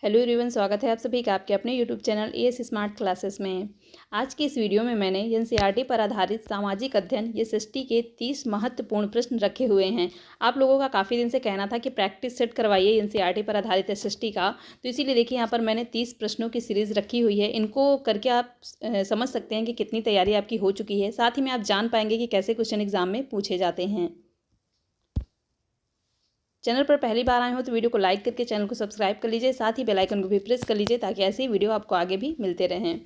Hello everyone, स्वागत है आप सभी का आपके अपने YouTube channel as smart classes में। आज की इस वीडियो में मैंने एनसीईआरटी पर आधारित सामाजिक अध्ययन एसएसटी के 30 महत्वपूर्ण प्रश्न रखे हुए हैं। आप लोगों का काफ़ी दिन से कहना था कि प्रैक्टिस सेट करवाइए एनसीईआरटी पर आधारित एसएसटी का, तो इसीलिए देखिए यहाँ पर मैंने 30 प्रश्नों की सीरीज़ रखी हुई है। इनको करके आप समझ सकते हैं कि कितनी तैयारी आपकी हो चुकी है। साथ ही में आप जान पाएंगे कि कैसे क्वेश्चन एग्जाम में पूछे जाते हैं। चैनल पर पहली बार आए हो तो वीडियो को लाइक करके चैनल को सब्सक्राइब कर लीजिए, साथ ही बेल आइकन को भी प्रेस कर लीजिए ताकि ऐसी वीडियो आपको आगे भी मिलते रहें।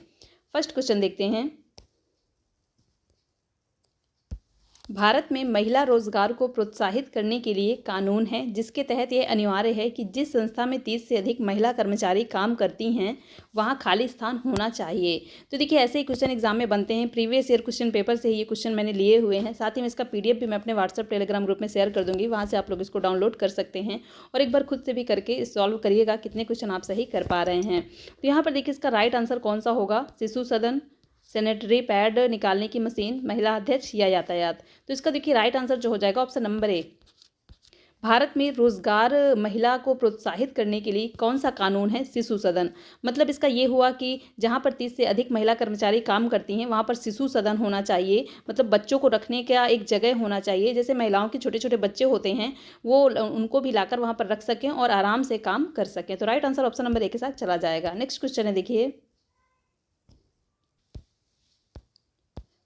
फर्स्ट क्वेश्चन देखते हैं। भारत में महिला रोजगार को प्रोत्साहित करने के लिए कानून है जिसके तहत यह अनिवार्य है कि जिस संस्था में 30 से अधिक महिला कर्मचारी काम करती हैं वहां खाली स्थान होना चाहिए। तो देखिए ऐसे ही क्वेश्चन एग्जाम में बनते हैं। प्रीवियस ईयर क्वेश्चन पेपर से ही ये क्वेश्चन मैंने लिए हुए हैं। साथ ही में इसका पीडीएफ भी मैं अपने व्हाट्सएप टेलीग्राम ग्रुप में शेयर कर दूंगी, वहाँ से आप लोग इसको डाउनलोड कर सकते हैं और एक बार खुद से भी करके सॉल्व करिएगा कितने क्वेश्चन आप सही कर पा रहे हैं। तो यहाँ पर देखिए इसका राइट आंसर कौन सा होगा? शिशु सदन, सैनिटरी पैड निकालने की मशीन, महिला अध्यक्ष या यातायात। तो इसका देखिए राइट आंसर जो हो जाएगा ऑप्शन नंबर ए। भारत में रोजगार महिला को प्रोत्साहित करने के लिए कौन सा कानून है? शिशु सदन। मतलब इसका ये हुआ कि जहाँ पर 30 से अधिक महिला कर्मचारी काम करती हैं वहाँ पर शिशु सदन होना चाहिए। मतलब बच्चों को रखने का एक जगह होना चाहिए, जैसे महिलाओं के छोटे छोटे बच्चे होते हैं वो उनको भी लाकर वहाँ पर रख सकें और आराम से काम कर सकें। तो right answer option number A के साथ चला जाएगा। नेक्स्ट क्वेश्चन है देखिए।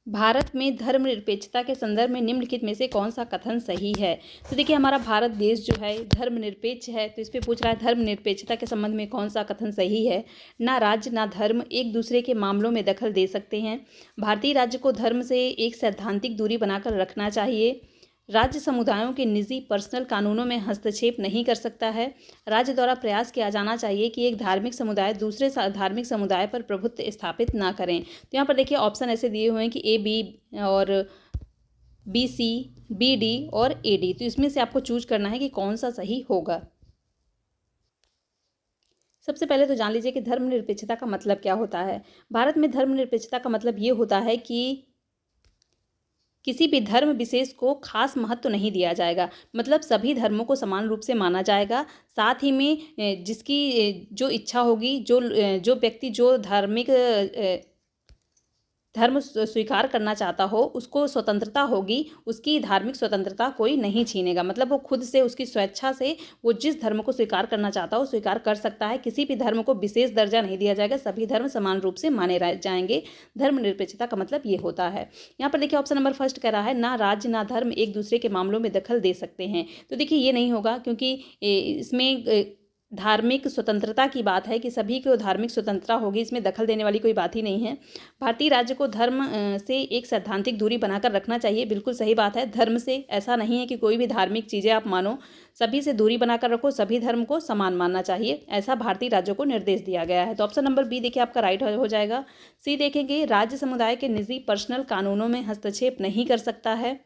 भारत में धर्मनिरपेक्षता के संदर्भ में निम्नलिखित में से कौन सा कथन सही है? तो देखिए हमारा भारत देश जो है धर्मनिरपेक्ष है, तो इस पे पूछ रहा है धर्मनिरपेक्षता के संबंध में कौन सा कथन सही है। ना राज्य ना धर्म एक दूसरे के मामलों में दखल दे सकते हैं। भारतीय राज्य को धर्म से एक सैद्धांतिक दूरी बनाकर रखना चाहिए। राज्य समुदायों के निजी पर्सनल कानूनों में हस्तक्षेप नहीं कर सकता है। राज्य द्वारा प्रयास किया जाना चाहिए कि एक धार्मिक समुदाय दूसरे धार्मिक समुदाय पर प्रभुत्व स्थापित ना करें। तो यहाँ पर देखिए ऑप्शन ऐसे दिए हुए हैं कि ए बी और बी सी बी डी और ए डी। तो इसमें से आपको चूज करना है कि कौन सा सही होगा। सबसे पहले तो जान लीजिए कि धर्मनिरपेक्षता का मतलब क्या होता है। भारत में धर्मनिरपेक्षता का मतलब ये होता है कि किसी भी धर्म विशेष को खास महत्व नहीं दिया जाएगा। मतलब सभी धर्मों को समान रूप से माना जाएगा। साथ ही में जिसकी जो इच्छा होगी, जो व्यक्ति जो धार्मिक धर्म स्वीकार करना चाहता हो उसको स्वतंत्रता होगी, उसकी धार्मिक स्वतंत्रता कोई नहीं छीनेगा। मतलब वो खुद से उसकी स्वेच्छा से वो जिस धर्म को स्वीकार करना चाहता हो स्वीकार कर सकता है। किसी भी धर्म को विशेष दर्जा नहीं दिया जाएगा, सभी धर्म समान रूप से माने जाएंगे। धर्मनिरपेक्षता का मतलब ये होता है। यहाँ पर देखिए ऑप्शन नंबर फर्स्ट कह रहा है ना राज्य ना धर्म एक दूसरे के मामलों में दखल दे सकते हैं। तो देखिए ये नहीं होगा, क्योंकि इसमें धार्मिक स्वतंत्रता की बात है कि सभी को धार्मिक स्वतंत्रता होगी, इसमें दखल देने वाली कोई बात ही नहीं है। भारतीय राज्य को धर्म से एक सैद्धांतिक दूरी बनाकर रखना चाहिए, बिल्कुल सही बात है। धर्म से ऐसा नहीं है कि कोई भी धार्मिक चीज़ें आप मानो, सभी से दूरी बनाकर रखो, सभी धर्म को समान मानना चाहिए, ऐसा भारतीय राज्यों को निर्देश दिया गया है। तो ऑप्शन नंबर बी देखिए आपका राइट हो जाएगा। सी देखेंगे, राज्य समुदाय के निजी पर्सनल कानूनों में हस्तक्षेप नहीं कर सकता है।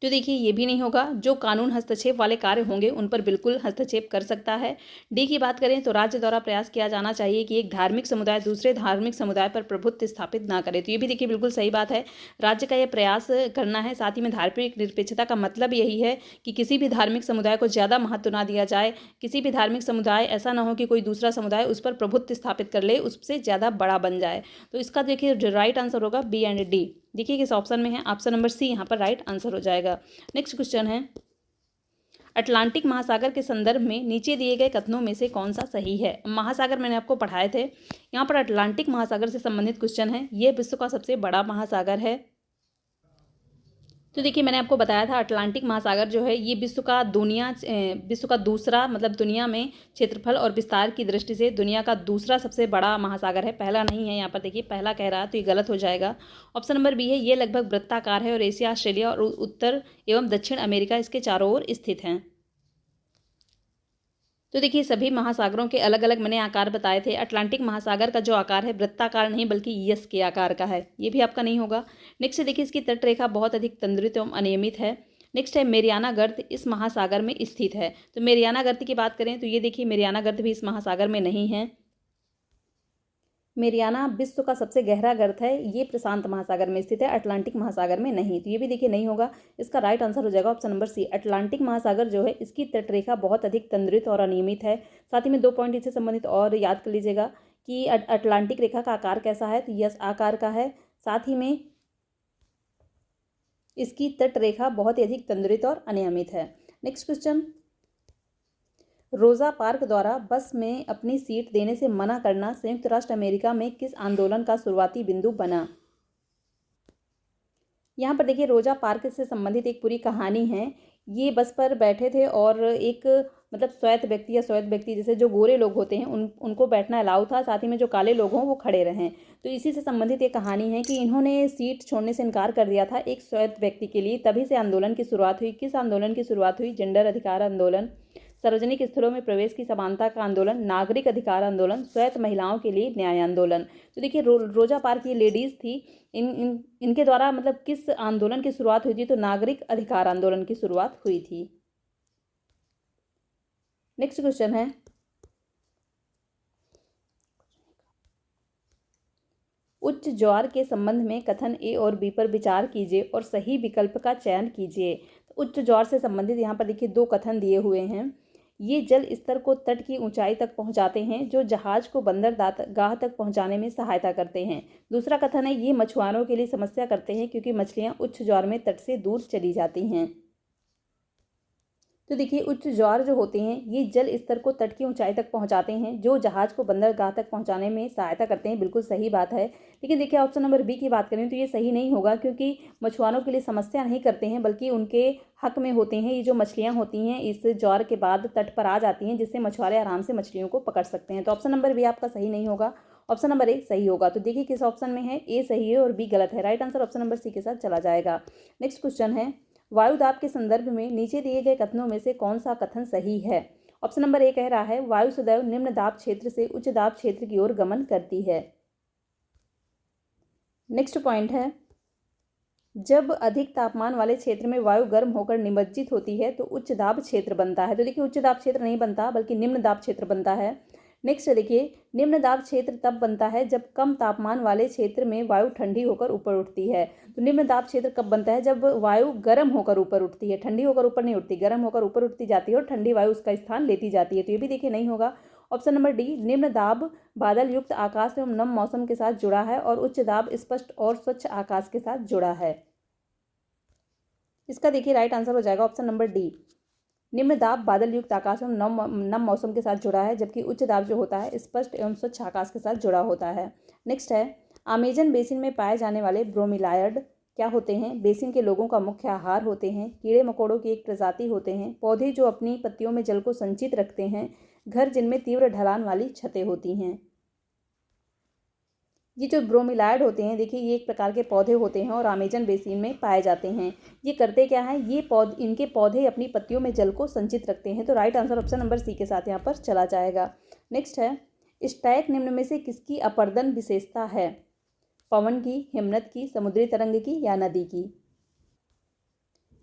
तो देखिए ये भी नहीं होगा। जो कानून हस्तक्षेप वाले कार्य होंगे उन पर बिल्कुल हस्तक्षेप कर सकता है। डी की बात करें तो राज्य द्वारा प्रयास किया जाना चाहिए कि एक धार्मिक समुदाय दूसरे धार्मिक समुदाय पर प्रभुत्व स्थापित ना करे। तो ये भी देखिए बिल्कुल सही बात है, राज्य का यह प्रयास करना है। साथ ही में धार्मिक निरपेक्षता का मतलब यही है कि किसी भी धार्मिक समुदाय को ज़्यादा महत्व ना दिया जाए। किसी भी धार्मिक समुदाय ऐसा ना हो कि कोई दूसरा समुदाय उस पर प्रभुत्व स्थापित कर ले, उससे ज़्यादा बड़ा बन जाए। तो इसका देखिए राइट आंसर होगा बी एंड डी। देखिए किस ऑप्शन में है, ऑप्शन नंबर सी यहाँ पर राइट आंसर हो जाएगा। नेक्स्ट क्वेश्चन है, अटलांटिक महासागर के संदर्भ में नीचे दिए गए कथनों में से कौन सा सही है? महासागर मैंने आपको पढ़ाए थे, यहाँ पर अटलांटिक महासागर से संबंधित क्वेश्चन है। ये विश्व का सबसे बड़ा महासागर है। तो देखिए मैंने आपको बताया था अटलांटिक महासागर जो है ये विश्व का दूसरा, मतलब दुनिया में क्षेत्रफल और विस्तार की दृष्टि से दुनिया का दूसरा सबसे बड़ा महासागर है, पहला नहीं है। यहाँ पर देखिए पहला कह रहा है तो ये गलत हो जाएगा। ऑप्शन नंबर बी है, ये लगभग वृत्ताकार है और एशिया, ऑस्ट्रेलिया और उत्तर एवं दक्षिण अमेरिका इसके चारों ओर स्थित हैं। तो देखिए सभी महासागरों के अलग अलग मैंने आकार बताए थे। अटलांटिक महासागर का जो आकार है वृत्ताकार नहीं बल्कि यस के आकार का है, ये भी आपका नहीं होगा। नेक्स्ट देखिए इसकी तटरेखा बहुत अधिक तंद्रित एवं अनियमित है। नेक्स्ट है मेरियाना गर्त इस महासागर में स्थित है। तो मेरियाना गर्त की बात करें तो ये देखिए मेरियाना गर्त भी इस महासागर में नहीं है। मेरियाना विश्व का सबसे गहरा गर्त है, ये प्रशांत महासागर में स्थित है, अटलांटिक महासागर में नहीं। तो ये भी देखिए नहीं होगा। इसका राइट आंसर हो जाएगा ऑप्शन नंबर सी। अटलांटिक महासागर जो है इसकी तटरेखा बहुत अधिक तंद्रित और अनियमित है। साथ ही में 2 पॉइंट इससे संबंधित और याद कर लीजिएगा कि अटलांटिक रेखा का आकार कैसा है, तो यस आकार का है। साथ ही में इसकी तटरेखा बहुत ही अधिक तंद्रित और अनियमित है। नेक्स्ट क्वेश्चन, रोजा पार्क द्वारा बस में अपनी सीट देने से मना करना संयुक्त राष्ट्र अमेरिका में किस आंदोलन का शुरुआती बिंदु बना? यहाँ पर देखिए रोजा पार्क से संबंधित एक पूरी कहानी है। ये बस पर बैठे थे और एक मतलब श्वेत व्यक्ति जैसे जो गोरे लोग होते हैं उनको बैठना अलाउ था, साथ ही में जो काले लोग हों वो खड़े रहें। तो इसी से संबंधित ये कहानी है कि इन्होंने सीट छोड़ने से इनकार कर दिया था एक श्वेत व्यक्ति के लिए, तभी से आंदोलन की शुरुआत हुई। किस आंदोलन की शुरुआत हुई? जेंडर अधिकार आंदोलन, सार्वजनिक स्थलों में प्रवेश की समानता का आंदोलन, नागरिक अधिकार आंदोलन, श्वेत महिलाओं के लिए न्याय आंदोलन। तो देखिए रोजा पार्क ये लेडीज़ थी, इनके द्वारा मतलब किस आंदोलन की शुरुआत हुई थी? तो नागरिक अधिकार आंदोलन की शुरुआत हुई थी। नेक्स्ट क्वेश्चन है, उच्च ज्वार के संबंध में कथन ए और बी पर विचार कीजिए और सही विकल्प का चयन कीजिए। तो उच्च ज्वार से संबंधित यहाँ पर देखिए 2 कथन दिए हुए हैं। ये जल स्तर को तट की ऊंचाई तक पहुंचाते हैं जो जहाज को बंदरगाह तक पहुंचाने में सहायता करते हैं। दूसरा कथन है ये मछुआरों के लिए समस्या करते हैं क्योंकि मछलियां उच्च ज्वार में तट से दूर चली जाती हैं। तो देखिए उच्च ज्वार जो होते हैं ये जल स्तर को तट की ऊंचाई तक पहुंचाते हैं जो जहाज को बंदरगाह तक पहुंचाने में सहायता करते हैं। बिल्कुल सही बात है। लेकिन देखिए ऑप्शन नंबर बी की बात करें तो ये सही नहीं होगा, क्योंकि मछुआरों के लिए समस्या नहीं करते हैं बल्कि उनके हक में होते हैं। ये जो मछलियाँ होती हैं इस ज्वार के बाद तट पर आ जाती हैं, जिससे मछुआरे आराम से मछलियों को पकड़ सकते हैं। तो ऑप्शन नंबर बी आपका सही नहीं होगा, ऑप्शन नंबर ए सही होगा। तो देखिए किस ऑप्शन में है, ए सही है और बी गलत है। Right answer option number C के साथ चला जाएगा। नेक्स्ट क्वेश्चन है, वायु दाब के संदर्भ में नीचे दिए गए कथनों में से कौन सा कथन सही है? ऑप्शन नंबर ए कह रहा है वायु सदैव निम्न दाब क्षेत्र से उच्च दाब क्षेत्र की ओर गमन करती है। नेक्स्ट पॉइंट है, जब अधिक तापमान वाले क्षेत्र में वायु गर्म होकर निमज्जित होती है तो उच्च दाब क्षेत्र बनता है। तो देखिए उच्च दाब क्षेत्र नहीं बनता बल्कि निम्न दाब क्षेत्र बनता है। नेक्स्ट देखिए, निम्न दाब क्षेत्र तब बनता है जब कम तापमान वाले क्षेत्र में वायु ठंडी होकर ऊपर उठती है। तो निम्न दाब क्षेत्र कब बनता है? जब वायु गर्म होकर ऊपर उठती है, ठंडी होकर ऊपर नहीं उठती, गर्म होकर ऊपर उठती जाती है और ठंडी वायु उसका स्थान लेती जाती है। तो ये भी देखिए नहीं होगा। ऑप्शन नंबर डी, निम्न दाब बादल युक्त आकाश एवं नम मौसम के साथ जुड़ा है और उच्च दाब स्पष्ट और स्वच्छ आकाश के साथ जुड़ा है। इसका देखिए राइट आंसर हो जाएगा ऑप्शन नंबर डी, निम्न दाब बादल युक्त आकाश एवं नम मौसम के साथ जुड़ा है, जबकि उच्च दाब जो होता है स्पष्ट एवं स्वच्छ आकाश के साथ जुड़ा होता है। नेक्स्ट है, अमेजन बेसिन में पाए जाने वाले ब्रोमीलायड क्या होते हैं? बेसिन के लोगों का मुख्य आहार होते हैं, कीड़े मकोड़ों की एक प्रजाति होते हैं, पौधे जो अपनी पत्तियों में जल को संचित रखते हैं, घर जिनमें तीव्र ढलान वाली छतें होती हैं। ये जो ब्रोमीलायड होते हैं देखिए ये एक प्रकार के पौधे होते हैं और अमेजन बेसिन में पाए जाते हैं। ये करते क्या हैं? ये इनके पौधे अपनी पत्तियों में जल को संचित रखते हैं। तो right answer option number C के साथ यहाँ पर चला जाएगा। नेक्स्ट है, स्टैक निम्न में से किसकी अपर्दन विशेषता है? पवन की, हिमनद की, समुद्री तरंग की या नदी की?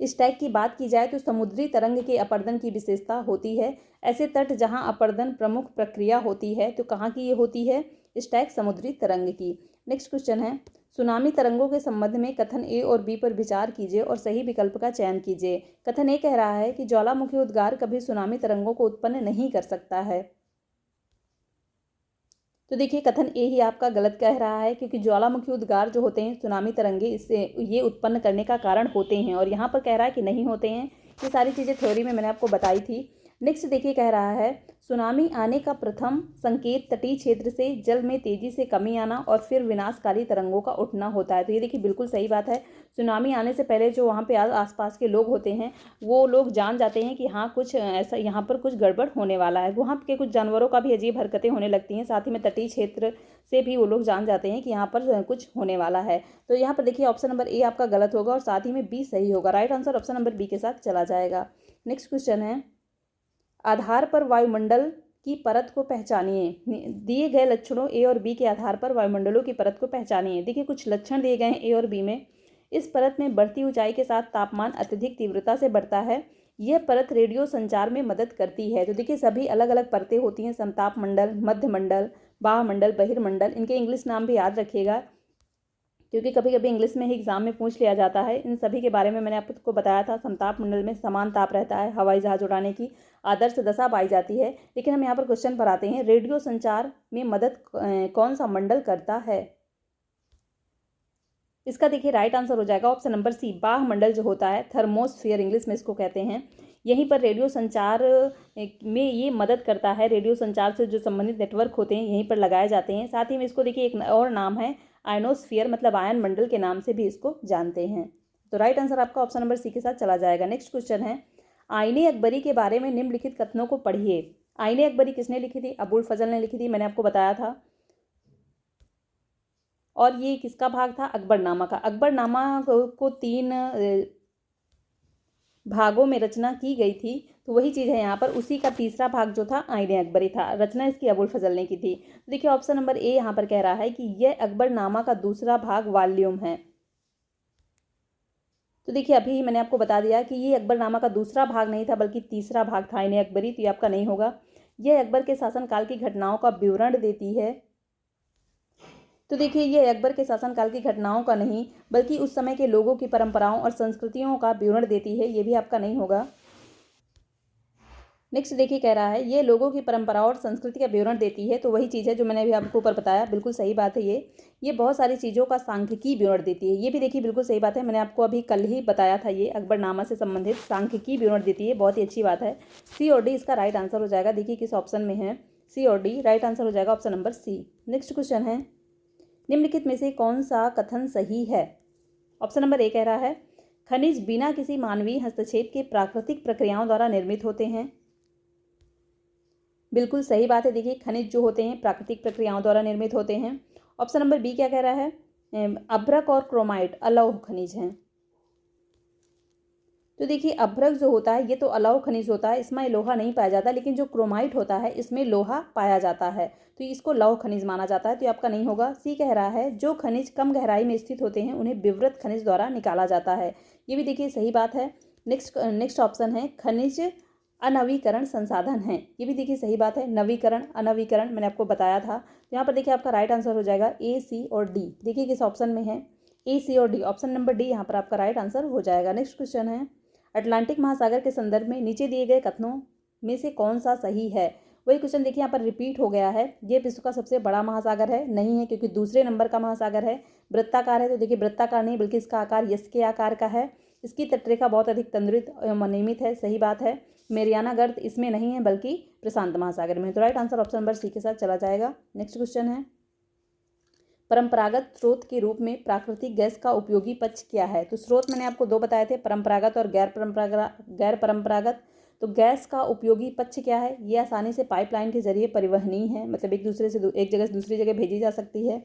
स्टैक की बात की जाए तो समुद्री तरंग के अपर्दन की विशेषता होती है। ऐसे तट जहां अपर्दन प्रमुख प्रक्रिया होती है तो कहाँ की ये होती है? स्टैक समुद्री तरंग की। नेक्स्ट क्वेश्चन है, सुनामी तरंगों के संबंध में कथन ए और बी पर विचार कीजिए और सही विकल्प का चयन कीजिए। कथन ए कह रहा है कि ज्वालामुखी उद्गार कभी सुनामी तरंगों को उत्पन्न नहीं कर सकता है। तो देखिए कथन ए ही आपका गलत कह रहा है, क्योंकि ज्वालामुखी उद्गार जो होते हैं सुनामी तरंगे इससे ये उत्पन्न करने का कारण होते हैं, और यहाँ पर कह रहा है कि नहीं होते हैं। ये सारी चीज़ें थ्योरी में मैंने आपको बताई थी। नेक्स्ट देखिए कह रहा है, सुनामी आने का प्रथम संकेत तटीय क्षेत्र से जल में तेजी से कमी आना और फिर विनाशकारी तरंगों का उठना होता है। तो ये देखिए बिल्कुल सही बात है। सुनामी आने से पहले जो वहाँ पे आसपास के लोग होते हैं वो लोग जान जाते हैं कि हाँ कुछ ऐसा यहाँ पर कुछ गड़बड़ होने वाला है। वहाँ के कुछ जानवरों का भी अजीब हरकतें होने लगती हैं, साथ ही में तटीय क्षेत्र से भी वो लोग जान जाते हैं कि यहाँ पर कुछ होने वाला है। तो यहाँ पर देखिए ऑप्शन नंबर ए आपका गलत होगा और साथ ही में बी सही होगा। Right answer option number B के साथ चला जाएगा। नेक्स्ट क्वेश्चन है, आधार पर वायुमंडल की परत को पहचानिए। दिए गए लक्षणों ए और बी के आधार पर वायुमंडलों की परत को पहचानिए। देखिए कुछ लक्षण दिए गए हैं ए और बी में। इस परत में बढ़ती ऊंचाई के साथ तापमान अत्यधिक तीव्रता से बढ़ता है। यह परत रेडियो संचार में मदद करती है। तो देखिए सभी अलग अलग परतें होती हैं, समताप मंडल, मध्य मंडल, बाह्यमंडल, बहिर्मंडल, इनके इंग्लिश नाम भी याद रखिएगा क्योंकि कभी कभी इंग्लिश में ही एग्जाम में पूछ लिया जाता है। इन सभी के बारे में मैंने आपको बताया था। समताप मंडल में समान ताप रहता है, हवाई जहाज उड़ाने की आदर्श दशा पाई जाती है। लेकिन हम यहाँ पर क्वेश्चन पर आते हैं, रेडियो संचार में मदद कौन सा मंडल करता है? इसका देखिए राइट आंसर हो जाएगा ऑप्शन नंबर सी, बाह्यमंडल जो होता है, थर्मोस्फियर इंग्लिश में इसको कहते हैं। यहीं पर रेडियो संचार में ये मदद करता है। रेडियो संचार से जो संबंधित नेटवर्क होते हैं यहीं पर लगाए जाते हैं। साथ ही में इसको देखिए एक और नाम है आयनोस्फियर, मतलब आयन मंडल के नाम से भी इसको जानते हैं। तो राइट आंसर आपका ऑप्शन नंबर सी के साथ चला जाएगा। नेक्स्ट क्वेश्चन है, आईने अकबरी के बारे में निम्नलिखित कथनों को पढ़िए। आईने अकबरी किसने लिखी थी? अबुल फजल ने लिखी थी, मैंने आपको बताया था। और ये किसका भाग था? अकबरनामा का। अकबरनामा को 3 भागों में रचना की गई थी, तो वही चीज़ है यहाँ पर। उसी का तीसरा भाग जो था आईने अकबरी था। रचना इसकी अबुल फजल ने की थी। तो देखिए ऑप्शन नंबर ए यहाँ पर कह रहा है कि यह अकबरनामा का दूसरा भाग वॉल्यूम है। तो देखिए अभी मैंने आपको बता दिया कि ये अकबरनामा का दूसरा भाग नहीं था बल्कि तीसरा भाग था आईने अकबरी, तो ये आपका नहीं होगा। यह अकबर के शासनकाल की घटनाओं का विवरण देती है। तो देखिए ये अकबर के शासनकाल की घटनाओं का नहीं बल्कि उस समय के लोगों की परंपराओं और संस्कृतियों का विवरण देती है, ये भी आपका नहीं होगा। नेक्स्ट देखिए कह रहा है ये लोगों की परंपराओं और संस्कृति का विवरण देती है, तो वही चीज़ है जो मैंने अभी आपको ऊपर बताया, बिल्कुल सही बात है। ये बहुत सारी चीज़ों का सांख्यिकी विवरण देती है, ये भी देखिए बिल्कुल सही बात है। मैंने आपको अभी कल ही बताया था, ये अकबरनामा से संबंधित सांख्यिकी विवरण देती है, बहुत ही अच्छी बात है। सी और डी इसका राइट आंसर हो जाएगा। देखिए किस ऑप्शन में है, सी और डी राइट आंसर हो जाएगा option number C. Next question है, निम्नलिखित में से कौन सा कथन सही है? ऑप्शन नंबर ए कह रहा है खनिज बिना किसी मानवीय हस्तक्षेप के प्राकृतिक प्रक्रियाओं द्वारा निर्मित होते हैं। बिल्कुल सही बात है। देखिए खनिज जो होते हैं प्राकृतिक प्रक्रियाओं द्वारा निर्मित होते हैं। ऑप्शन नंबर बी क्या कह रहा है, अभ्रक और क्रोमाइट अलौह खनिज हैं। तो देखिए अभ्रक जो होता है ये तो अलौह खनिज होता है, इसमें लोहा नहीं पाया जाता, लेकिन जो क्रोमाइट होता है इसमें लोहा पाया जाता है, तो इसको लौह खनिज माना जाता है, तो ये आपका नहीं होगा। सी कह रहा है जो खनिज कम गहराई में स्थित होते हैं उन्हें विवृत खनिज द्वारा निकाला जाता है, ये भी देखिए सही बात है। नेक्स्ट ऑप्शन है खनिज अनवीकरण संसाधन है, ये भी देखिए सही बात है। नवीकरण अनवीकरण मैंने आपको बताया था। तो यहाँ पर देखिए आपका राइट आंसर हो जाएगा ए, सी और डी। देखिए किस ऑप्शन में है, ए, सी और डी। ऑप्शन नंबर डी यहाँ पर आपका राइट आंसर हो जाएगा। नेक्स्ट क्वेश्चन है, अटलांटिक महासागर के संदर्भ में नीचे दिए गए कथनों में से कौन सा सही है? वही क्वेश्चन देखिए यहाँ पर रिपीट हो गया है। ये विश्व का सबसे बड़ा महासागर है? नहीं है, क्योंकि दूसरे नंबर का महासागर है। वृत्ताकार है? तो देखिए वृत्ताकार नहीं बल्कि इसका आकार यस के आकार का है। इसकी तटरेखा बहुत अधिक तंद्रित एवं अनियमित है, सही बात है। मेरियाना गर्त इसमें नहीं है बल्कि प्रशांत महासागर में है, तो right answer option number C के साथ चला जाएगा। नेक्स्ट क्वेश्चन है, परंपरागत स्रोत के रूप में प्राकृतिक गैस का उपयोगी पक्ष क्या है? तो स्रोत मैंने आपको 2 बताए थे, परंपरागत और गैर परंपरागत। तो गैस का उपयोगी पक्ष क्या है? ये आसानी से पाइपलाइन के जरिए परिवहनीय है, मतलब एक जगह से दूसरी जगह भेजी जा सकती है।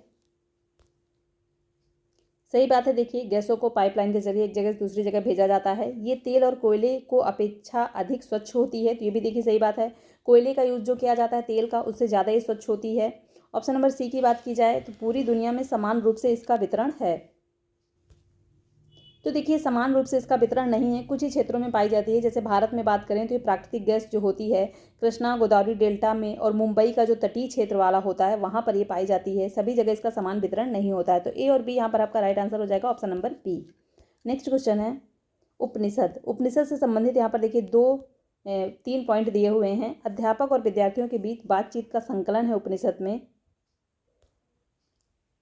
सही बात है। देखिए गैसों को पाइपलाइन के जरिए एक जगह से दूसरी जगह भेजा जाता है। ये तेल और कोयले को अपेक्षा अधिक स्वच्छ होती है, तो ये भी देखिए सही बात है। कोयले का यूज जो किया जाता है तेल का, उससे ज़्यादा ही स्वच्छ होती है। ऑप्शन नंबर सी की बात की जाए तो पूरी दुनिया में समान रूप से इसका वितरण है। तो देखिए समान रूप से इसका वितरण नहीं है, कुछ ही क्षेत्रों में पाई जाती है। जैसे भारत में बात करें तो ये प्राकृतिक गैस जो होती है कृष्णा गोदावरी डेल्टा में और मुंबई का जो तटीय क्षेत्र वाला होता है वहाँ पर ये पाई जाती है। सभी जगह इसका समान वितरण नहीं होता है, तो ए और बी यहाँ पर आपका राइट आंसर हो जाएगा option number B. Next question है, उपनिषद। उपनिषद से संबंधित यहाँ पर देखिए 3 पॉइंट दिए हुए हैं। अध्यापक और विद्यार्थियों के बीच बातचीत का संकलन है उपनिषद में।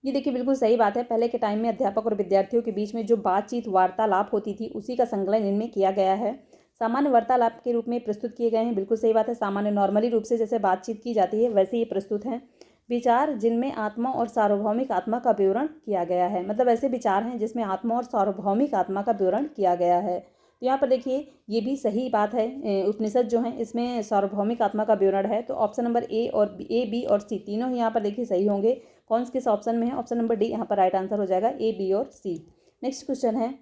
ये देखिए बिल्कुल सही बात है। पहले के टाइम में अध्यापक और विद्यार्थियों के बीच में जो बातचीत वार्तालाप होती थी उसी का संकलन इनमें किया गया है। सामान्य वार्तालाप के रूप में प्रस्तुत किए गए हैं, बिल्कुल सही बात है। सामान्य नॉर्मली रूप से जैसे बातचीत की जाती है वैसे ये प्रस्तुत हैं। विचार जिनमें आत्मा और सार्वभौमिक आत्मा का विवरण किया गया है, मतलब ऐसे विचार हैं जिसमें आत्मा और सार्वभौमिक आत्मा का विवरण किया गया है। तो यहाँ पर देखिए ये भी सही बात है। उपनिषद जो है इसमें सार्वभौमिक आत्मा का विवरण है, तो ऑप्शन नंबर ए, बी और सी तीनों ही यहाँ पर देखिए सही होंगे। कौन किस ऑप्शन में है? ऑप्शन नंबर डी यहाँ पर राइट आंसर हो जाएगा, ए, बी और सी। नेक्स्ट क्वेश्चन है,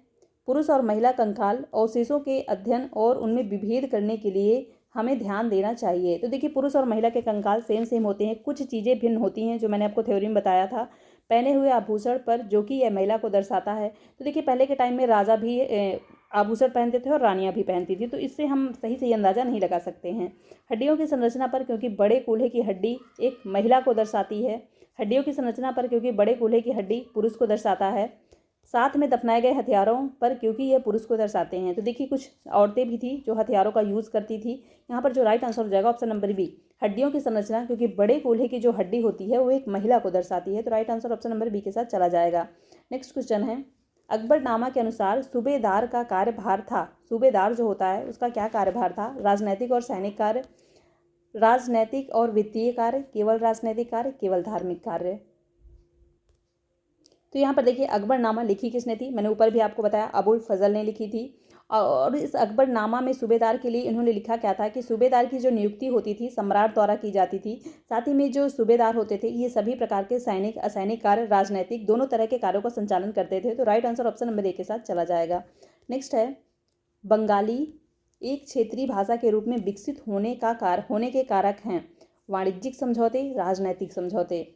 पुरुष और महिला कंकाल अवशेषों के अध्ययन और उनमें विभेद करने के लिए हमें ध्यान देना चाहिए। तो देखिए पुरुष और महिला के कंकाल सेम होते हैं, कुछ चीज़ें भिन्न होती हैं जो मैंने आपको थ्योरी में बताया था। पहने हुए आभूषण पर जो कि यह महिला को दर्शाता है। तो देखिए पहले के टाइम में राजा भी आभूषण पहनते थे और रानियां भी पहनती थी, तो इससे हम सही सही अंदाज़ा नहीं लगा सकते हैं। हड्डियों की संरचना पर, क्योंकि बड़े कूल्हे की हड्डी एक महिला को दर्शाती है। हड्डियों की संरचना पर, क्योंकि बड़े कूल्हे की हड्डी पुरुष को दर्शाता है। साथ में दफनाए गए हथियारों पर, क्योंकि ये पुरुष को दर्शाते हैं। तो देखिए कुछ औरतें भी थी जो हथियारों का यूज़ करती थी। यहाँ पर जो राइट आंसर हो जाएगा ऑप्शन नंबर बी, हड्डियों की संरचना, क्योंकि बड़े कूल्हे की जो हड्डी होती है वो एक महिला को दर्शाती है। तो right answer option number B के साथ चला जाएगा। नेक्स्ट क्वेश्चन है, अकबरनामा के अनुसार सूबेदार का कार्यभार था। सूबेदार जो होता है उसका क्या कार्यभार था? राजनैतिक और सैनिक कार्य, राजनैतिक और वित्तीय कार्य, केवल राजनैतिक कार्य, केवल धार्मिक कार्य। तो यहाँ पर देखिए अकबरनामा लिखी किसने थी? मैंने ऊपर भी आपको बताया अबुल फजल ने लिखी थी। और इस अकबरनामा में सूबेदार के लिए इन्होंने लिखा क्या था कि सूबेदार की जो नियुक्ति होती थी सम्राट द्वारा की जाती थी। साथ ही में जो सूबेदार होते थे ये सभी प्रकार के सैनिक, असैनिक कार्य, राजनैतिक दोनों तरह के कार्यों का संचालन करते थे। तो right answer option number A के साथ चला जाएगा। नेक्स्ट है, बंगाली एक क्षेत्रीय भाषा के रूप में विकसित होने के कारक हैं। वाणिज्यिक समझौते, राजनैतिक समझौते।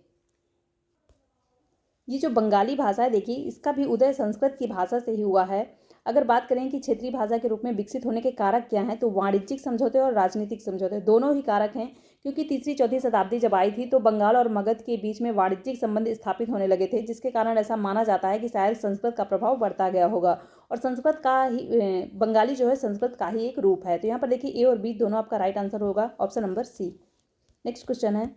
ये जो बंगाली भाषा है देखिए इसका भी उदय संस्कृत की भाषा से ही हुआ है। अगर बात करें कि क्षेत्रीय भाषा के रूप में विकसित होने के कारक क्या हैं, तो वाणिज्यिक समझौते और राजनीतिक समझौते दोनों ही कारक हैं। क्योंकि तीसरी चौथी शताब्दी जब आई थी तो बंगाल और मगध के बीच में वाणिज्यिक संबंध स्थापित होने लगे थे, जिसके कारण ऐसा माना जाता है कि शायद संस्कृत का प्रभाव बढ़ता गया होगा और संस्कृत का ही बंगाली जो है संस्कृत का ही एक रूप है। तो यहाँ पर देखिए ए और बी दोनों आपका राइट आंसर होगा, option number C. Next question है,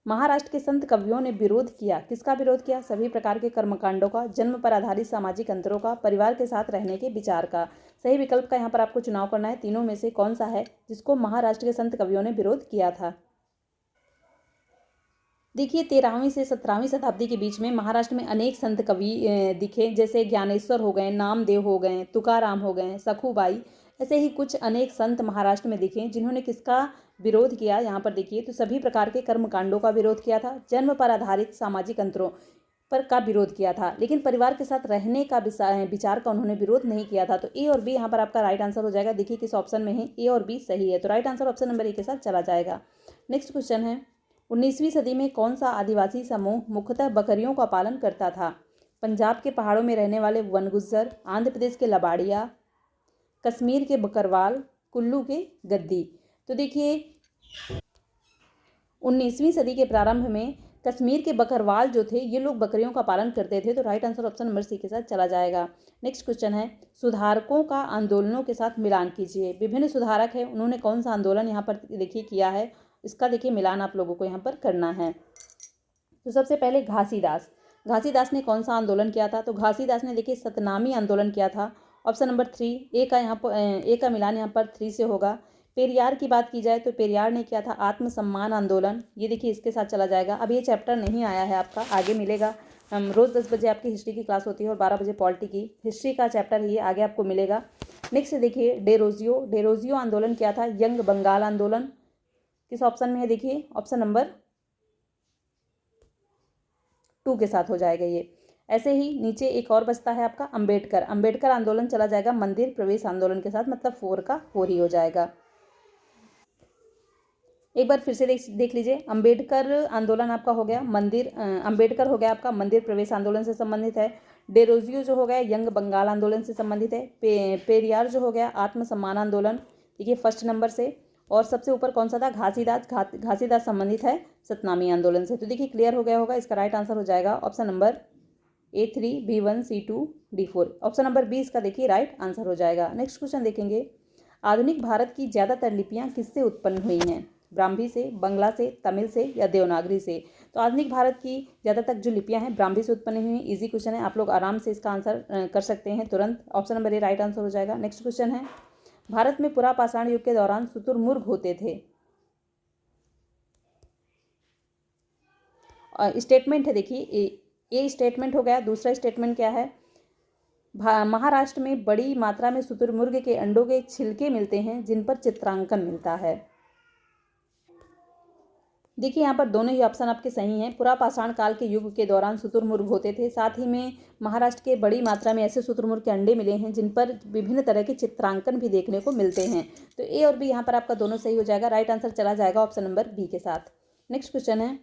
महाराष्ट्र के संत कवियों ने विरोध किया। किसका विरोध किया? सभी प्रकार के कर्मकांडों का, जन्म पर आधारित सामाजिक अंतरों का, परिवार के साथ रहने के विचार का। सही विकल्प का यहाँ पर आपको चुनाव करना है। तीनों में से कौन सा है जिसको महाराष्ट्र के संत कवियों ने विरोध किया था? देखिए 13वीं से 17वीं शताब्दी के बीच में महाराष्ट्र में अनेक संत कवि दिखे, जैसे ज्ञानेश्वर हो गए, नामदेव हो गए, तुकाराम हो गए, सखूबाई, ऐसे ही कुछ अनेक संत महाराष्ट्र में दिखे जिन्होंने किसका विरोध किया? यहाँ पर देखिए तो सभी प्रकार के कर्मकांडों का विरोध किया था, जन्म पर आधारित सामाजिक अंतरों पर का विरोध किया था, लेकिन परिवार के साथ रहने का विचार का उन्होंने विरोध नहीं किया था। तो ए और बी यहाँ पर आपका राइट आंसर हो जाएगा। देखिए किस ऑप्शन में है, ए और बी सही है। तो right answer option number A के साथ चला जाएगा। नेक्स्ट क्वेश्चन है, 19वीं सदी में कौन सा आदिवासी समूह मुख्यतः बकरियों का पालन करता था? पंजाब के पहाड़ों में रहने वाले वनगुज्जर, आंध्र प्रदेश के लबाड़िया, कश्मीर के बकरवाल, कुल्लू के गद्दी। तो देखिए 19वीं सदी के प्रारंभ में कश्मीर के बकरवाल जो थे ये लोग बकरियों का पालन करते थे। तो right answer option number C के साथ चला जाएगा। नेक्स्ट क्वेश्चन है, सुधारकों का आंदोलनों के साथ मिलान कीजिए। विभिन्न सुधारक है, उन्होंने कौन सा आंदोलन यहाँ पर देखिए किया है, इसका देखिए मिलान आप लोगों को यहाँ पर करना है। तो सबसे पहले घासीदास, घासीदास ने कौन सा आंदोलन किया था? तो घासीदास ने देखिए सतनामी आंदोलन किया था, ऑप्शन नंबर 3, ए का यहाँ पर ए का मिलान यहाँ पर 3 से होगा। पेरियार की बात की जाए तो पेरियार ने किया था आत्मसम्मान आंदोलन, ये देखिए इसके साथ चला जाएगा। अब ये चैप्टर नहीं आया है आपका, आगे मिलेगा। हम रोज़ 10 बजे आपकी हिस्ट्री की क्लास होती है और 12 बजे पॉलिटी की। हिस्ट्री का चैप्टर ये आगे आपको मिलेगा। नेक्स्ट देखिए डेरोजियो, डेरोजियो आंदोलन किया था यंग बंगाल आंदोलन, किस ऑप्शन में है? देखिए ऑप्शन नंबर 2 के साथ हो जाएगा ये। ऐसे ही नीचे एक और बचता है आपका अंबेडकर, अंबेडकर आंदोलन चला जाएगा मंदिर प्रवेश आंदोलन के साथ, मतलब 4 का 4 ही हो जाएगा। एक बार फिर से देख लीजिए, अंबेडकर आंदोलन आपका हो गया मंदिर, अंबेडकर हो गया आपका मंदिर प्रवेश आंदोलन से संबंधित है। डेरोजियो जो हो गया यंग बंगाल आंदोलन से संबंधित है। पेरियार जो हो गया आत्मसम्मान आंदोलन, देखिए फर्स्ट नंबर से। और सबसे ऊपर कौन सा था? घासीदास, घासीदास संबंधित है सतनामी आंदोलन से। तो देखिए क्लियर हो गया होगा, इसका राइट आंसर हो जाएगा option number A3, B1, C2, D4। Option number B इसका देखिए राइट आंसर हो जाएगा। नेक्स्ट क्वेश्चन देखेंगे, आधुनिक भारत की ज़्यादातर लिपियाँ किससे उत्पन्न हुई हैं? ब्राह्मी से, बंगला से, तमिल से या देवनागरी से? तो आधुनिक भारत की ज़्यादातर जो लिपियाँ हैं ब्राह्मी से उत्पन्न हुई हैं। इजी क्वेश्चन है, आप लोग आराम से इसका आंसर कर सकते हैं तुरंत। Option number A right answer हो जाएगा। नेक्स्ट क्वेश्चन है, भारत में पुरापाषाण युग के दौरान शुतुरमुर्ग होते थे। स्टेटमेंट है देखिए, ए स्टेटमेंट हो गया। दूसरा स्टेटमेंट क्या है? महाराष्ट्र में बड़ी मात्रा में शुतुरमुर्ग के अंडों के छिलके मिलते हैं जिन पर चित्रांकन मिलता है। देखिए यहाँ पर दोनों ही ऑप्शन आपके सही हैं। पुरापाषाण काल के युग के दौरान शुतुरमुर्ग होते थे, साथ ही में महाराष्ट्र के बड़ी मात्रा में ऐसे शुतुरमुर्ग के अंडे मिले हैं जिन पर विभिन्न तरह के चित्रांकन भी देखने को मिलते हैं। तो ए और बी यहाँ पर आपका दोनों सही हो जाएगा, राइट आंसर चला जाएगा ऑप्शन नंबर बी के साथ। नेक्स्ट क्वेश्चन है,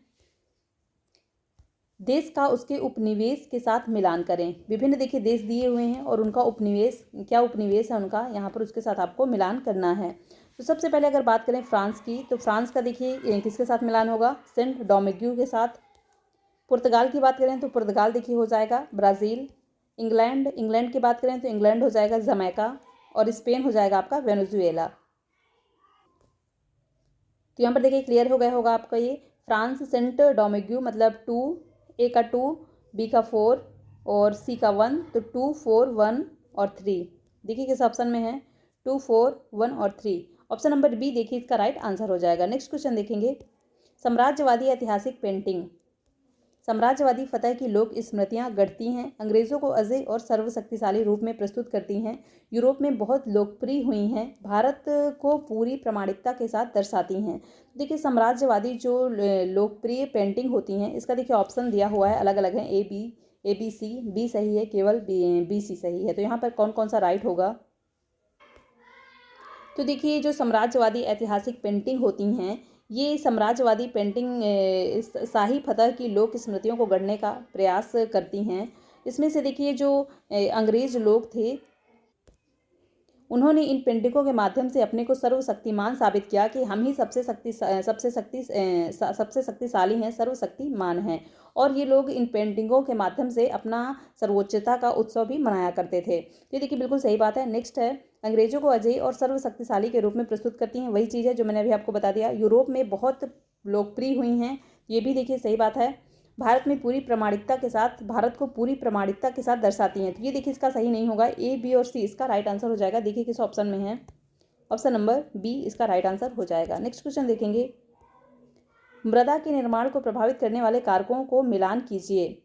देश का उसके उपनिवेश के साथ मिलान करें। विभिन्न देखिए देश दिए हुए हैं और उनका उपनिवेश, क्या उपनिवेश है उनका, यहाँ पर उसके साथ आपको मिलान करना है। तो सबसे पहले अगर बात करें फ्रांस की, तो फ्रांस का देखिए किसके साथ मिलान होगा, सेंट डोमिंगो के साथ। पुर्तगाल की बात करें तो पुर्तगाल देखिए हो जाएगा ब्राज़ील। इंग्लैंड की बात करें तो इंग्लैंड हो जाएगा जमैका। और स्पेन हो जाएगा आपका वेनेजुएला। तो यहाँ पर देखिए क्लियर हो गया होगा आपका ये फ्रांस सेंट डोमिंगो मतलब 2, ए का 2, बी का 4 और सी का 1, तो 2, 4, 1 और 3। देखिए किस ऑप्शन में है, 2, 4, 1 और 3। ऑप्शन नंबर बी देखिए इसका राइट आंसर हो जाएगा। नेक्स्ट क्वेश्चन देखेंगे, साम्राज्यवादी ऐतिहासिक पेंटिंग। साम्राज्यवादी फतह की लोक स्मृतियां गढ़ती हैं, अंग्रेजों को अजय और सर्वशक्तिशाली रूप में प्रस्तुत करती हैं, यूरोप में बहुत लोकप्रिय हुई हैं, भारत को पूरी प्रामाणिकता के साथ दर्शाती हैं। देखिए साम्राज्यवादी जो लोकप्रिय पेंटिंग होती हैं, इसका देखिए ऑप्शन दिया हुआ है, अलग अलग है, ए बी सी, बी सही है, केवल बी सी सही है। तो यहाँ पर कौन कौन सा राइट होगा, तो देखिए जो साम्राज्यवादी ऐतिहासिक पेंटिंग होती हैं, ये साम्राज्यवादी पेंटिंग शाही फतह की लोक स्मृतियों को गढ़ने का प्रयास करती हैं। इसमें से देखिए जो अंग्रेज लोग थे, उन्होंने इन पेंटिंगों के माध्यम से अपने को सर्वशक्तिमान साबित किया कि हम ही सबसे शक्तिशाली हैं, सर्वशक्तिमान हैं। और ये लोग इन पेंटिंगों के माध्यम से अपना सर्वोच्चता का उत्सव भी मनाया करते थे। तो ये देखिए बिल्कुल सही बात है। नेक्स्ट है, अंग्रेजों को अजय और सर्वशक्तिशाली के रूप में प्रस्तुत करती हैं, वही चीज़ है जो मैंने अभी आपको बता दिया। यूरोप में बहुत लोकप्रिय हुई हैं, ये भी देखिए सही बात है। भारत को पूरी प्रामाणिकता के साथ दर्शाती हैं, तो ये देखिए इसका सही नहीं होगा, ए बी और सी इसका राइट आंसर हो जाएगा। देखिए किस ऑप्शन में है, ऑप्शन नंबर बी इसका राइट आंसर हो जाएगा। नेक्स्ट क्वेश्चन देखेंगे, मृदा के निर्माण को प्रभावित करने वाले कारकों को मिलान कीजिए।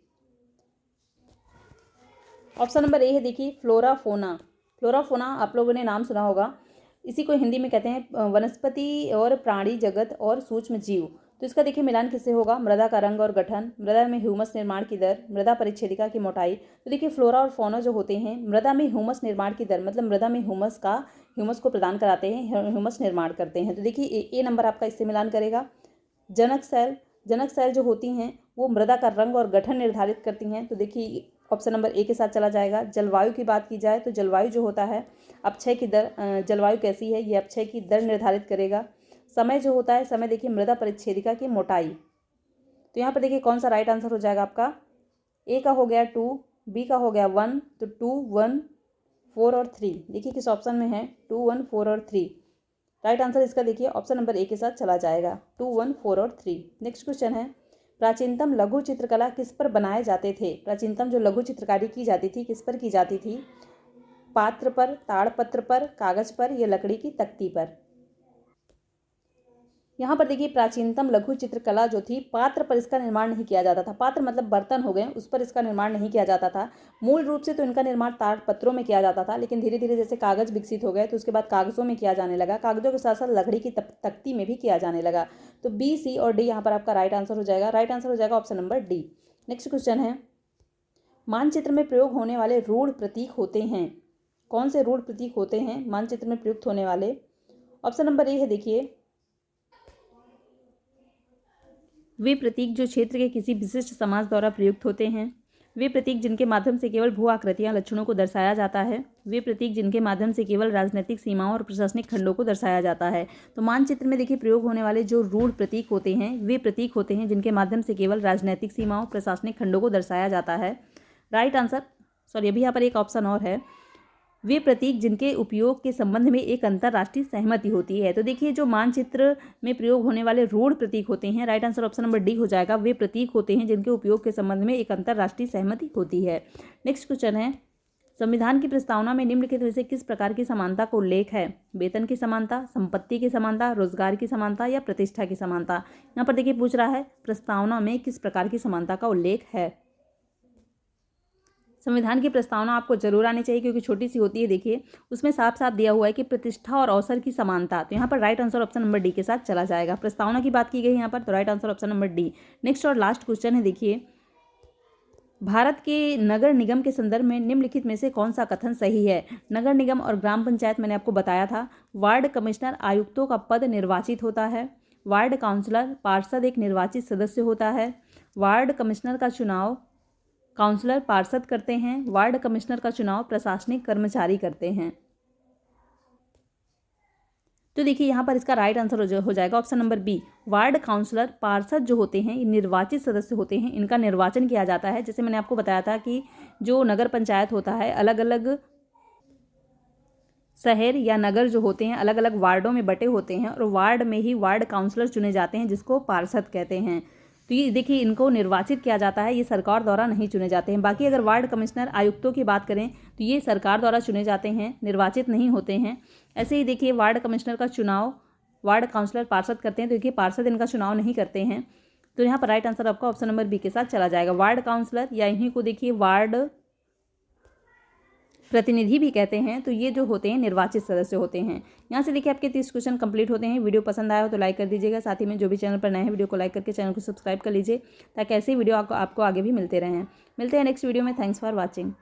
ऑप्शन नंबर ए है देखिए फ्लोरा फोना। फ्लोरा फोना आप लोगों ने नाम सुना होगा, इसी को हिंदी में कहते हैं वनस्पति और प्राणी जगत और सूक्ष्म जीव। तो इसका देखिए मिलान किससे होगा, मृदा का रंग और गठन, मृदा में ह्यूमस निर्माण की दर, मृदा परिच्छेदिका की मोटाई। तो देखिए फ्लोरा और फौना जो होते हैं, मृदा में ह्यूमस निर्माण की दर मतलब मृदा में ह्यूमस को प्रदान कराते हैं, ह्यूमस निर्माण करते हैं। तो देखिए ए नंबर आपका इससे मिलान करेगा। जनक सेल जो होती हैं वो मृदा का रंग और गठन निर्धारित करती हैं, तो देखिए ऑप्शन नंबर ए के साथ चला जाएगा। जलवायु की बात की जाए तो जलवायु जो होता है अपक्षय की दर, जलवायु कैसी है ये अपक्षय की दर निर्धारित करेगा। समय जो होता है, समय देखिए मृदा परिच्छेदिका की मोटाई। तो यहाँ पर देखिए कौन सा राइट आंसर हो जाएगा आपका, ए का हो गया 2, बी का हो गया 1, तो 2, 1, 4 और 3। देखिए किस ऑप्शन में है, 2, 1, 4 और 3। राइट आंसर इसका देखिए ऑप्शन नंबर ए के साथ चला जाएगा, 2, 1, 4 और 3। नेक्स्ट क्वेश्चन है, प्राचीनतम लघु चित्रकला किस पर बनाए जाते थे। प्राचीनतम जो लघु चित्रकारी की जाती थी किस पर की जाती थी, पात्र पर, ताड़पत्र पर, कागज पर या लकड़ी की तख्ती पर। यहाँ पर देखिए प्राचीनतम लघु चित्रकला जो थी, पात्र पर इसका निर्माण नहीं किया जाता था। पात्र मतलब बर्तन हो गए, उस पर इसका निर्माण नहीं किया जाता था। मूल रूप से तो इनका निर्माण ताड़पत्रों में किया जाता था, लेकिन धीरे धीरे जैसे कागज विकसित हो गए तो उसके बाद कागजों में किया जाने लगा, कागजों के साथ साथ लकड़ी की तख्ती में भी किया जाने लगा। तो बी, सी और डी यहाँ पर आपका राइट आंसर हो जाएगा। राइट आंसर हो जाएगा option number D. Next question है, मानचित्र में प्रयोग होने वाले रूढ़ प्रतीक होते हैं। कौन से रूढ़ प्रतीक होते हैं मानचित्र में प्रयुक्त होने वाले। ऑप्शन नंबर ए है देखिए, वे प्रतीक जो क्षेत्र के किसी विशिष्ट समाज द्वारा प्रयुक्त होते हैं। वे प्रतीक जिनके माध्यम से केवल भू आकृतियां लक्षणों को दर्शाया जाता है। वे प्रतीक जिनके माध्यम से केवल राजनीतिक सीमाओं और प्रशासनिक खंडों को दर्शाया जाता है। तो मानचित्र में देखिए प्रयोग होने वाले जो रूढ़ प्रतीक होते हैं, वे प्रतीक होते हैं जिनके माध्यम से केवल राजनीतिक सीमाओं, प्रशासनिक खंडों को दर्शाया जाता है। राइट आंसर, सॉरी अभी यहाँ पर एक ऑप्शन और है, वे प्रतीक जिनके उपयोग के संबंध में एक अंतर्राष्ट्रीय सहमति होती है। तो देखिए जो मानचित्र में प्रयोग होने वाले रूढ़ प्रतीक होते हैं, right answer option number D हो जाएगा। वे प्रतीक होते हैं जिनके उपयोग के संबंध में एक अंतर्राष्ट्रीय सहमति होती है। नेक्स्ट क्वेश्चन है, संविधान की प्रस्तावना में निम्नलिखित में से किस प्रकार की समानता का उल्लेख है। वेतन की समानता, संपत्ति की समानता, रोजगार की समानता या प्रतिष्ठा की समानता। यहाँ पर देखिए पूछ रहा है प्रस्तावना में किस प्रकार की समानता का उल्लेख है। संविधान की प्रस्तावना आपको जरूर आनी चाहिए क्योंकि छोटी सी होती है। देखिए उसमें साफ साफ दिया हुआ है कि प्रतिष्ठा और अवसर की समानता। तो यहाँ पर right answer option number D के साथ चला जाएगा। प्रस्तावना की बात की गई यहाँ पर, तो right answer option number D. Next और लास्ट क्वेश्चन है देखिए, भारत के नगर निगम के संदर्भ में निम्नलिखित में से कौन सा कथन सही है। नगर निगम और ग्राम पंचायत मैंने आपको बताया था, वार्ड कमिश्नर आयुक्तों का पद निर्वाचित होता है। वार्ड काउंसलर पार्षद एक निर्वाचित सदस्य होता है। वार्ड कमिश्नर का चुनाव काउंसलर पार्षद करते हैं। वार्ड कमिश्नर का चुनाव प्रशासनिक कर्मचारी करते हैं। तो देखिए यहाँ पर इसका राइट आंसर हो जाएगा option number B. Ward councillor पार्षद जो होते हैं ये निर्वाचित सदस्य होते हैं, इनका निर्वाचन किया जाता है। जैसे मैंने आपको बताया था कि जो नगर पंचायत होता है अलग अलग शहर या नगर जो होते हैं अलग अलग वार्डों में बटे होते हैं और वार्ड में ही वार्ड काउंसलर चुने जाते हैं जिसको पार्षद कहते हैं। तो ये देखिए इनको निर्वाचित किया जाता है, ये सरकार द्वारा नहीं चुने जाते हैं। बाकी अगर वार्ड कमिश्नर आयुक्तों की बात करें तो ये सरकार द्वारा चुने जाते हैं, निर्वाचित नहीं होते हैं। ऐसे ही देखिए वार्ड कमिश्नर का चुनाव वार्ड काउंसलर पार्षद करते हैं, तो देखिए पार्षद इनका चुनाव नहीं करते हैं। तो यहाँ पर राइट आंसर आपका ऑप्शन नंबर बी के साथ चला जाएगा। वार्ड काउंसलर या इन्हीं को देखिए वार्ड प्रतिनिधि भी कहते हैं। तो ये जो होते हैं निर्वाचित सदस्य होते हैं। यहाँ से देखिए आपके 30 क्वेश्चन कंप्लीट होते हैं। वीडियो पसंद आया हो तो लाइक कर दीजिएगा। साथ ही में जो भी चैनल पर नए हैं वीडियो को लाइक करके चैनल को सब्सक्राइब कर लीजिए ताकि ऐसे ही वीडियो आपको आगे भी मिलते रहें। मिलते हैं नेक्स्ट वीडियो में। Thanks for watching.